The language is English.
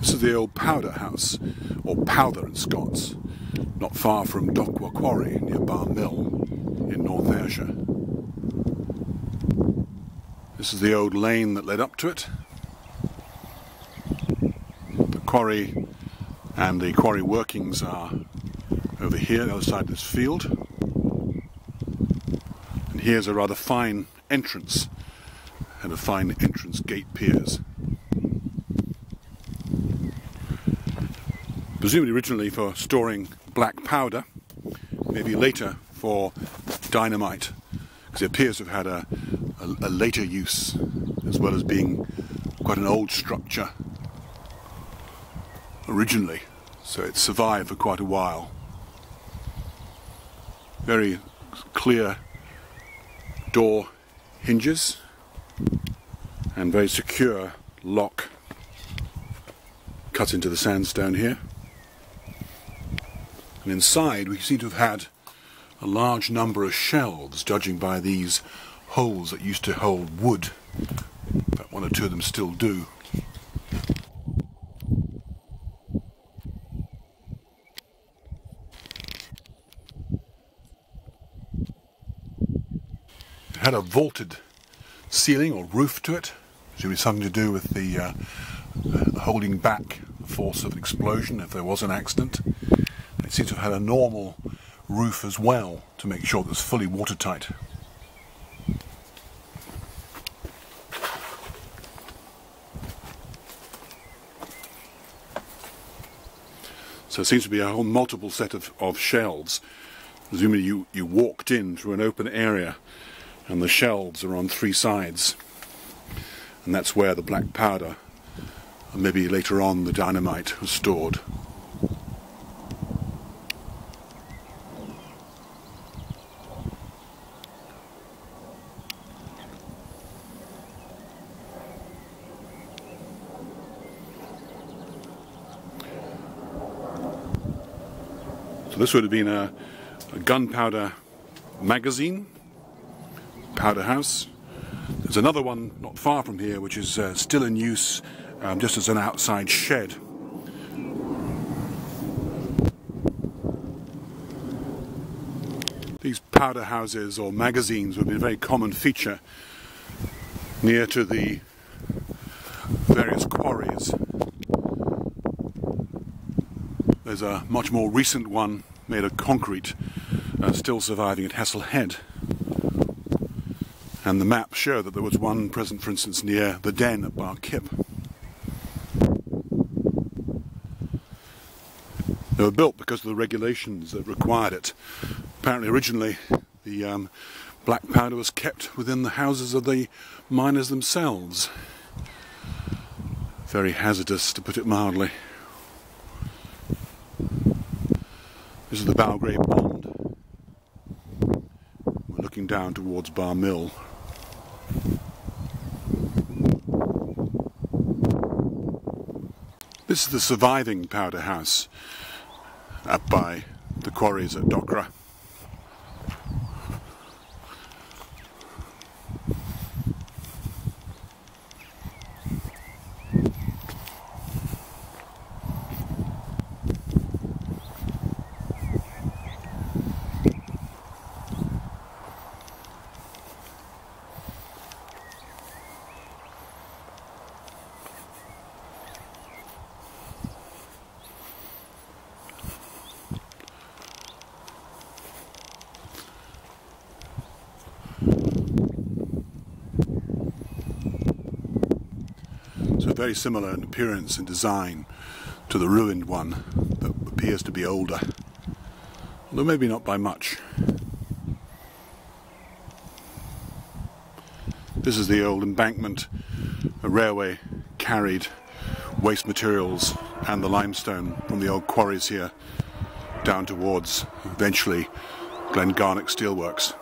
This is the old Powder House, or Pouther in Scots, not far from Dockra Quarry near Barrmill in North Ayrshire. This is the old lane that led up to it. The quarry and the quarry workings are over here, the other side of this field. And here's a rather fine entrance and a fine entrance gate piers. Presumably originally for storing black powder, maybe later for dynamite, because it appears to have had a later use, as well as being quite an old structure originally, so it survived for quite a while. Very clear door hinges and very secure lock cut into the sandstone here. And inside we seem to have had a large number of shelves, judging by these holes that used to hold wood. In fact, one or two of them still do. It had a vaulted ceiling or roof to it, presumably something to do with the holding back the force of an explosion if there was an accident. It seems to have had a normal roof as well to make sure that it's fully watertight. So it seems to be a whole multiple set of shelves. Presumably you walked in through an open area and the shelves are on three sides. And that's where the black powder, and maybe later on the dynamite, was stored. So this would have been a Gunpowder magazine, Powder House. There's another one not far from here which is still in use just as an outside shed. These powder houses or magazines would be a very common feature near to the various quarries. There's a much more recent one made of concrete still surviving at Hessel Head. And the maps show that there was one present, for instance, near the Den at Barrmill. They were built because of the regulations that required it. Apparently originally the black powder was kept within the houses of the miners themselves. Very hazardous, to put it mildly. This is the Belgrave Pond. We're looking down towards Barrmill. This is the surviving powder house up by the quarries at Dockra. So very similar in appearance and design to the ruined one that appears to be older, although maybe not by much. This is the old embankment. A railway carried waste materials and the limestone from the old quarries here down towards, eventually, Glengarnock Steelworks.